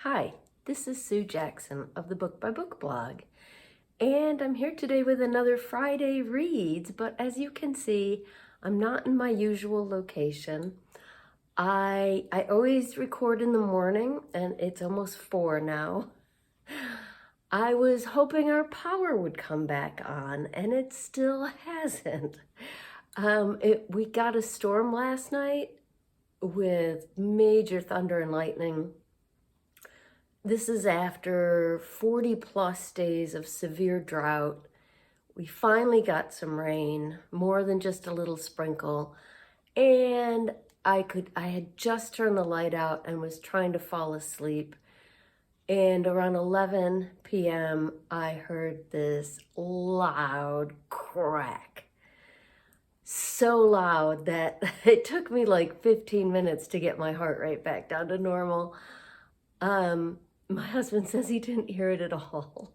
Hi, this is Sue Jackson of the Book by Book blog, and I'm here today with another Friday Reads, but as you can see, I'm not in my usual location. I always record in the morning, and it's almost 4 now. I was hoping our power would come back on, and it still hasn't. We got a storm last night with major thunder and lightning. This is after 40 plus days of severe drought. We finally got some rain, more than just a little sprinkle, and I had just turned the light out and was trying to fall asleep. And around 11 p.m., I heard this loud crack. So loud that it took me like 15 minutes to get my heart rate back down to normal. My husband says he didn't hear it at all.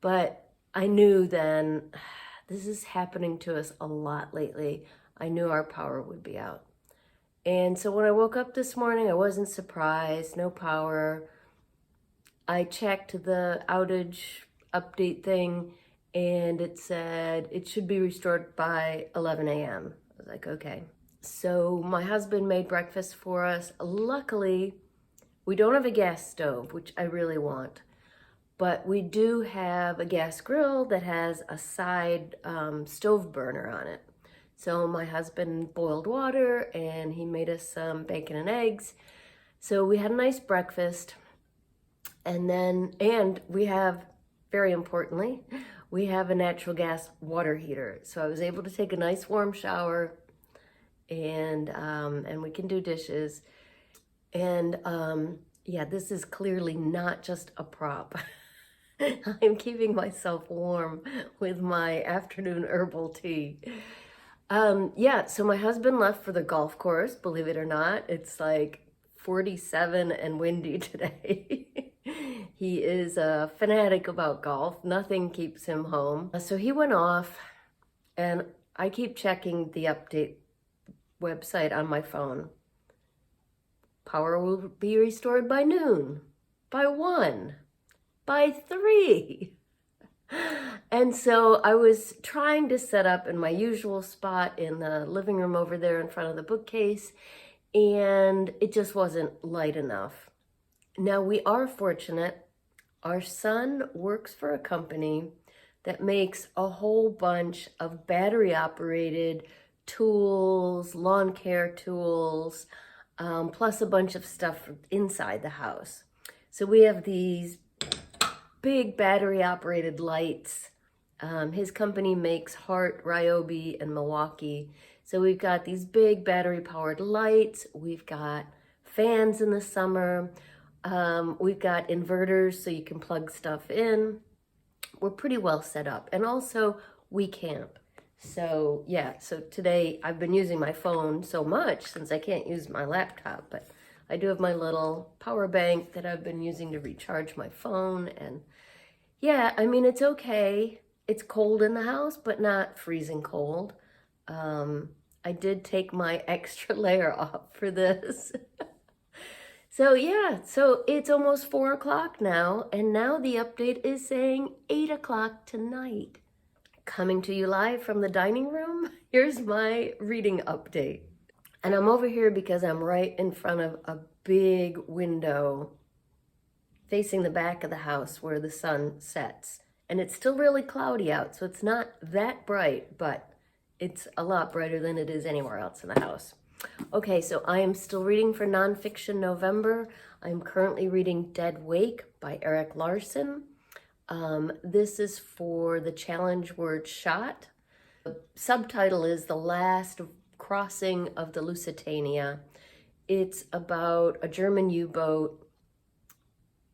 But I knew then, this is happening to us a lot lately. I knew our power would be out. And so when I woke up this morning, I wasn't surprised, no power. I checked the outage update thing and it said it should be restored by 11 a.m. I was like, okay. So my husband made breakfast for us. Luckily, we don't have a gas stove, which I really want, but we do have a gas grill that has a side stove burner on it. So my husband boiled water and he made us some bacon and eggs. So we had a nice breakfast. And we have, very importantly, we have a natural gas water heater. So I was able to take a nice warm shower and we can do dishes. And yeah, this is clearly not just a prop. I'm keeping myself warm with my afternoon herbal tea. Yeah, so my husband left for the golf course, believe it or not. It's like 47 and windy today. He is a fanatic about golf. Nothing keeps him home. So he went off, and I keep checking the update website on my phone. Power will be restored by noon, by 1, by 3. And so I was trying to set up in my usual spot in the living room over there in front of the bookcase, and it just wasn't light enough. Now we are fortunate. Our son works for a company that makes a whole bunch of battery-operated tools, lawn care tools, plus a bunch of stuff inside the house. So we have these big battery-operated lights. His company makes Hart, Ryobi, and Milwaukee. So we've got these big battery-powered lights. We've got fans in the summer. We've got inverters so you can plug stuff in. We're pretty well set up. And also, we camp. So yeah, so today I've been using my phone so much since I can't use my laptop, but I do have my little power bank that I've been using to recharge my phone. And yeah, I mean, it's okay. It's cold in the house, but not freezing cold. I did take my extra layer off for this. So yeah, so it's almost 4 o'clock now, and now the update is saying 8 o'clock tonight. Coming to you live from the dining room, here's my reading update. And I'm over here because I'm right in front of a big window facing the back of the house where the sun sets. And it's still really cloudy out, so it's not that bright, but it's a lot brighter than it is anywhere else in the house. Okay, so I am still reading for Nonfiction November. I'm currently reading Dead Wake by Erik Larson. This is for the challenge word shot. The subtitle is The Last Crossing of the Lusitania. It's about a German U-boat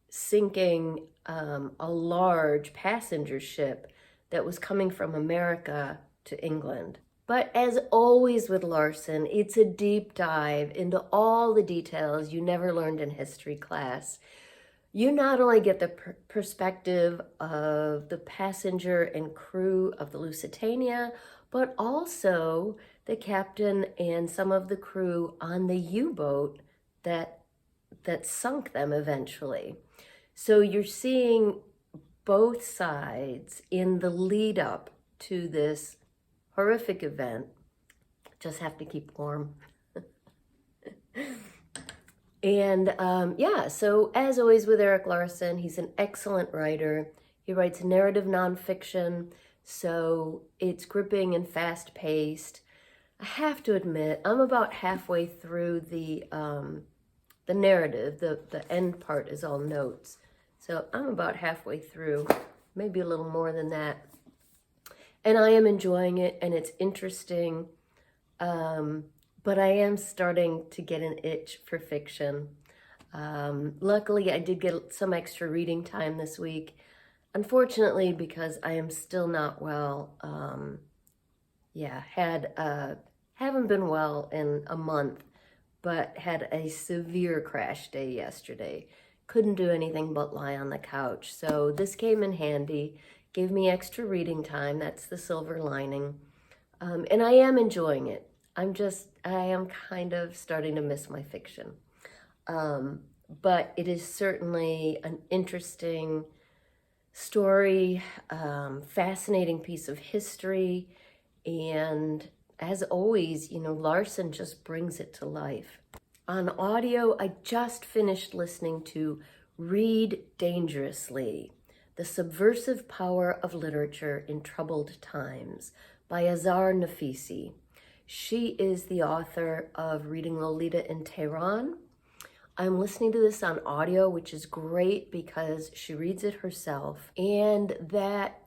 sinking a large passenger ship that was coming from America to England. But as always with Larson, it's a deep dive into all the details you never learned in history class. You not only get the perspective of the passenger and crew of the Lusitania, but also the captain and some of the crew on the U-boat that sunk them eventually. So you're seeing both sides in the lead up to this horrific event. Just have to keep warm. And yeah, so as always with Erik Larson, he's an excellent writer. He writes narrative nonfiction, so it's gripping and fast-paced. I have to admit, I'm about halfway through the narrative. The end part is all notes. So I'm about halfway through, maybe a little more than that. And I am enjoying it, and it's interesting. But I am starting to get an itch for fiction. Luckily, I did get some extra reading time this week. Unfortunately, because I am still not well, haven't been well in a month, but had a severe crash day yesterday. Couldn't do anything but lie on the couch. So this came in handy, gave me extra reading time. That's the silver lining. And I am enjoying it. I am kind of starting to miss my fiction. But it is certainly an interesting story, fascinating piece of history. And as always, Larson just brings it to life. On audio, I just finished listening to Read Dangerously, The Subversive Power of Literature in Troubled Times by Azar Nafisi. She is the author of Reading Lolita in Tehran. I'm listening to this on audio, which is great because she reads it herself. And that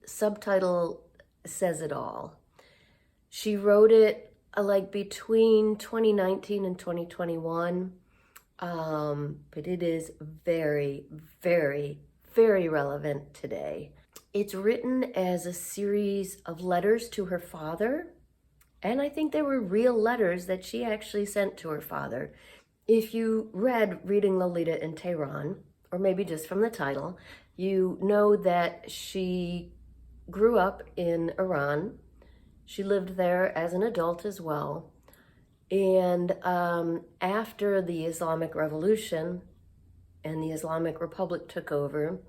subtitle says it all. She wrote it between 2019 and 2021. But it is very, very, very relevant today. It's written as a series of letters to her father. And I think they were real letters that she actually sent to her father. If you read Reading Lolita in Tehran, or maybe just from the title, you know that she grew up in Iran. She lived there as an adult as well. And after the Islamic Revolution and the Islamic Republic took over,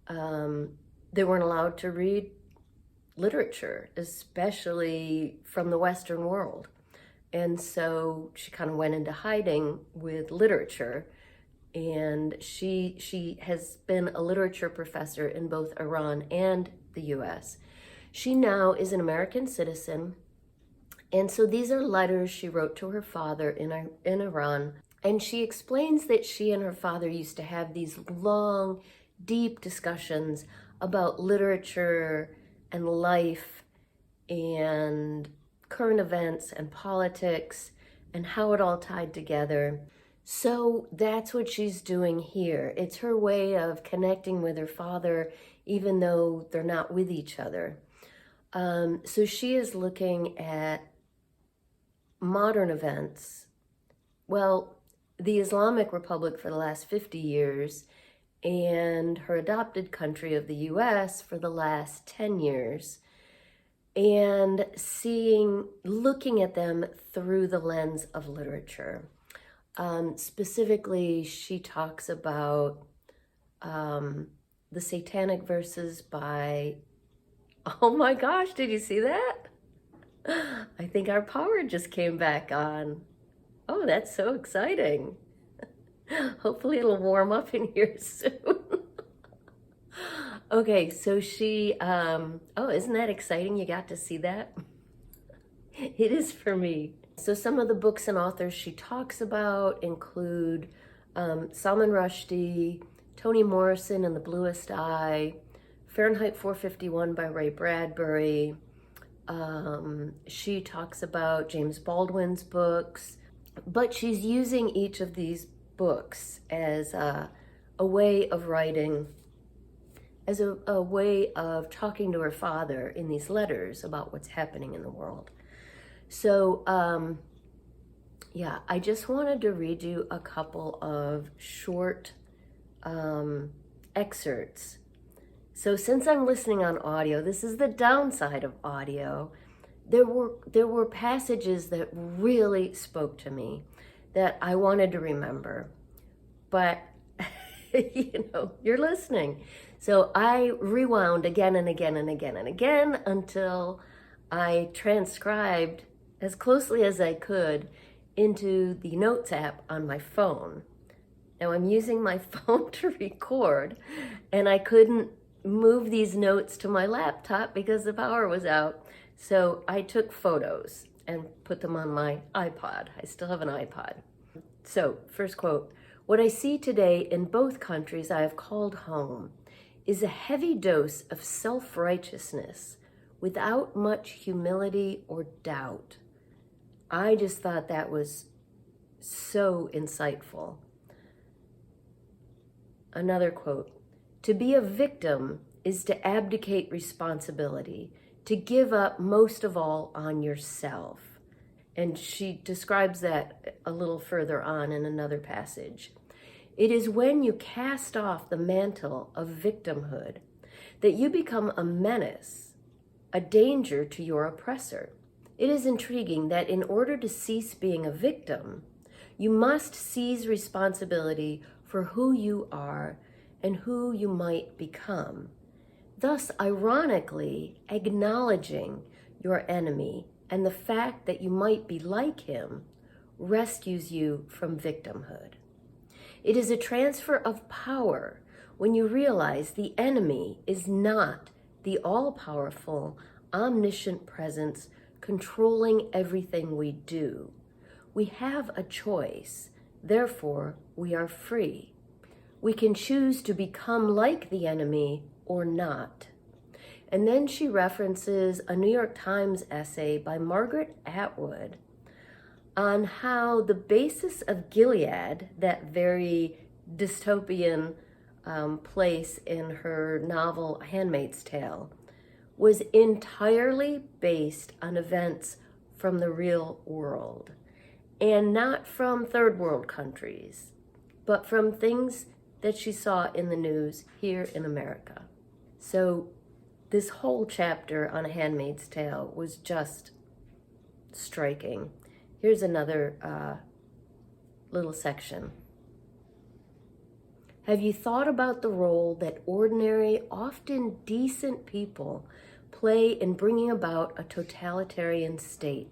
they weren't allowed to read literature, especially from the Western world. And so she kind of went into hiding with literature. And she has been a literature professor in both Iran and the US. She now is an American citizen. And so these are letters she wrote to her father in Iran. And she explains that she and her father used to have these long, deep discussions about literature and life and current events and politics and how it all tied together. So that's what she's doing here. It's her way of connecting with her father, even though they're not with each other. So she is looking at modern events. Well, the Islamic Republic for the last 50 years and her adopted country of the US for the last 10 years, and looking at them through the lens of literature. Specifically, she talks about the Satanic Verses by, oh my gosh, did you see that? I think our power just came back on. Oh, that's so exciting. Hopefully it'll warm up in here soon. Okay, so she, oh, isn't that exciting? You got to see that? It is for me. So some of the books and authors she talks about include Salman Rushdie, Toni Morrison and the Bluest Eye, Fahrenheit 451 by Ray Bradbury. She talks about James Baldwin's books, but she's using each of these books as a way of writing, as a way of talking to her father in these letters about what's happening in the world. So, yeah, I just wanted to read you a couple of short excerpts. So since I'm listening on audio, this is the downside of audio. There were passages that really spoke to me that I wanted to remember. but you're listening. So I rewound again and again and again and again until I transcribed as closely as I could into the Notes app on my phone. Now I'm using my phone to record, and I couldn't move these notes to my laptop because the power was out. So I took photos and put them on my iPod. I still have an iPod. So, first quote, "What I see today in both countries I have called home is a heavy dose of self-righteousness without much humility or doubt." I just thought that was so insightful. Another quote, "To be a victim is to abdicate responsibility, to give up most of all on yourself." And she describes that a little further on in another passage. "It is when you cast off the mantle of victimhood that you become a menace, a danger to your oppressor. It is intriguing that in order to cease being a victim, you must seize responsibility for who you are and who you might become, thus ironically acknowledging your enemy, and the fact that you might be like him rescues you from victimhood. It is a transfer of power when you realize the enemy is not the all-powerful, omniscient presence controlling everything we do. We have a choice, therefore we are free. We can choose to become like the enemy or not." And then she references a New York Times essay by Margaret Atwood on how the basis of Gilead, that very dystopian place in her novel Handmaid's Tale, was entirely based on events from the real world, and not from third world countries, but from things that she saw in the news here in America. So this whole chapter on A Handmaid's Tale was just striking. Here's another little section. "Have you thought about the role that ordinary, often decent people play in bringing about a totalitarian state?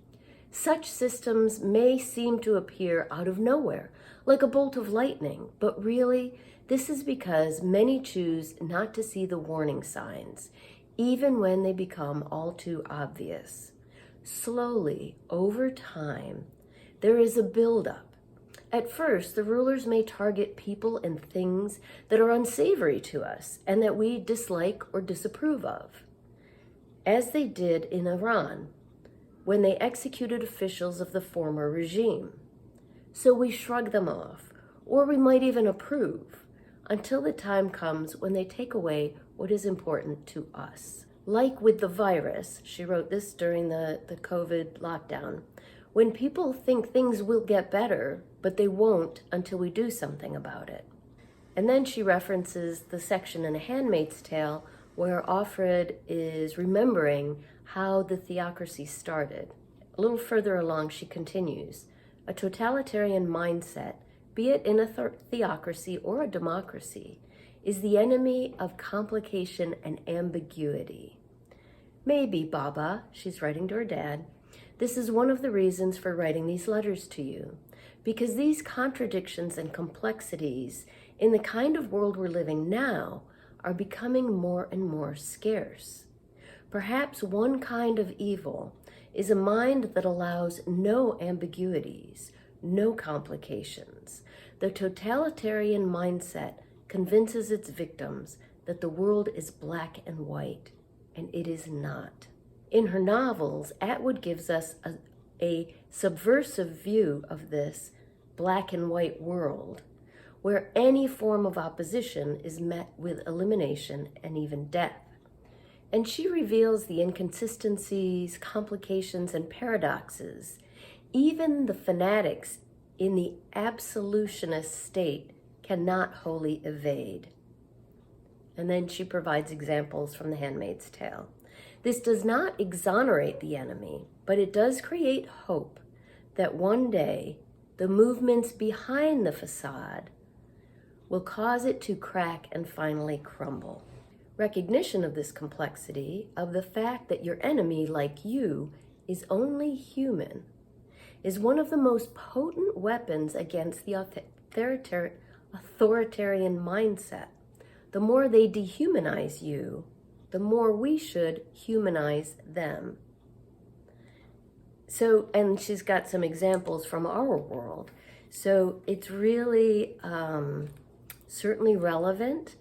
Such systems may seem to appear out of nowhere, like a bolt of lightning, but really, this is because many choose not to see the warning signs, even when they become all too obvious. Slowly, over time, there is a buildup. At first, the rulers may target people and things that are unsavory to us and that we dislike or disapprove of, as they did in Iran when they executed officials of the former regime. So we shrug them off, or we might even approve, until the time comes when they take away what is important to us. Like with the virus," she wrote this during the COVID lockdown, "when people think things will get better, but they won't until we do something about it." And then she references the section in A Handmaid's Tale where Offred is remembering how the theocracy started. A little further along, she continues, "A totalitarian mindset, be it in a theocracy or a democracy, is the enemy of complication and ambiguity. Maybe, Baba," she's writing to her dad, "this is one of the reasons for writing these letters to you, because these contradictions and complexities in the kind of world we're living now are becoming more and more scarce. Perhaps one kind of evil is a mind that allows no ambiguities, no complications. The totalitarian mindset convinces its victims that the world is black and white, and it is not." In her novels, Atwood gives us a subversive view of this black and white world, where any form of opposition is met with elimination and even death. And she reveals the inconsistencies, complications, and paradoxes even the fanatics in the absolutionist state cannot wholly evade. And then she provides examples from The Handmaid's Tale. This does not exonerate the enemy, but it does create hope that one day the movements behind the facade will cause it to crack and finally crumble. Recognition of this complexity, of the fact that your enemy, like you, is only human, is one of the most potent weapons against the authoritarian mindset. The more they dehumanize you, the more we should humanize them. So, and she's got some examples from our world. So it's really certainly relevant.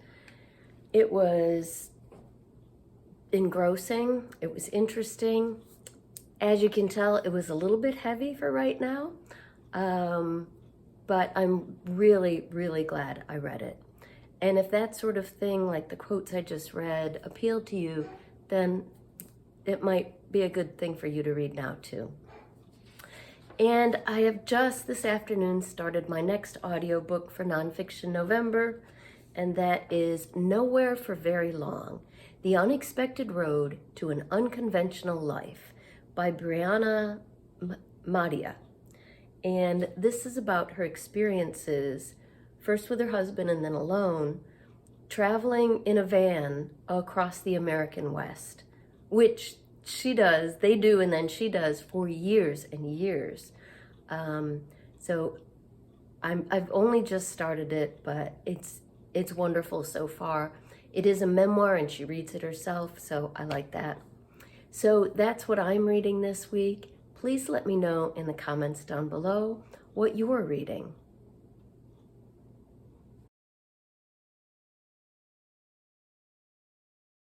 It was engrossing. It was interesting. As you can tell, it was a little bit heavy for right now. But I'm really, really glad I read it. And if that sort of thing, like the quotes I just read, appealed to you, then it might be a good thing for you to read now too. And I have just this afternoon started my next audiobook for Nonfiction November, and that is Nowhere for Very Long, The Unexpected Road to an Unconventional Life by Brianna Madia. And this is about her experiences, first with her husband and then alone, traveling in a van across the American West, which she does, they do, and then she does for years and years. So I've only just started it, but it's wonderful so far. It is a memoir and she reads it herself, so I like that. So that's what I'm reading this week. Please let me know in the comments down below what you're reading.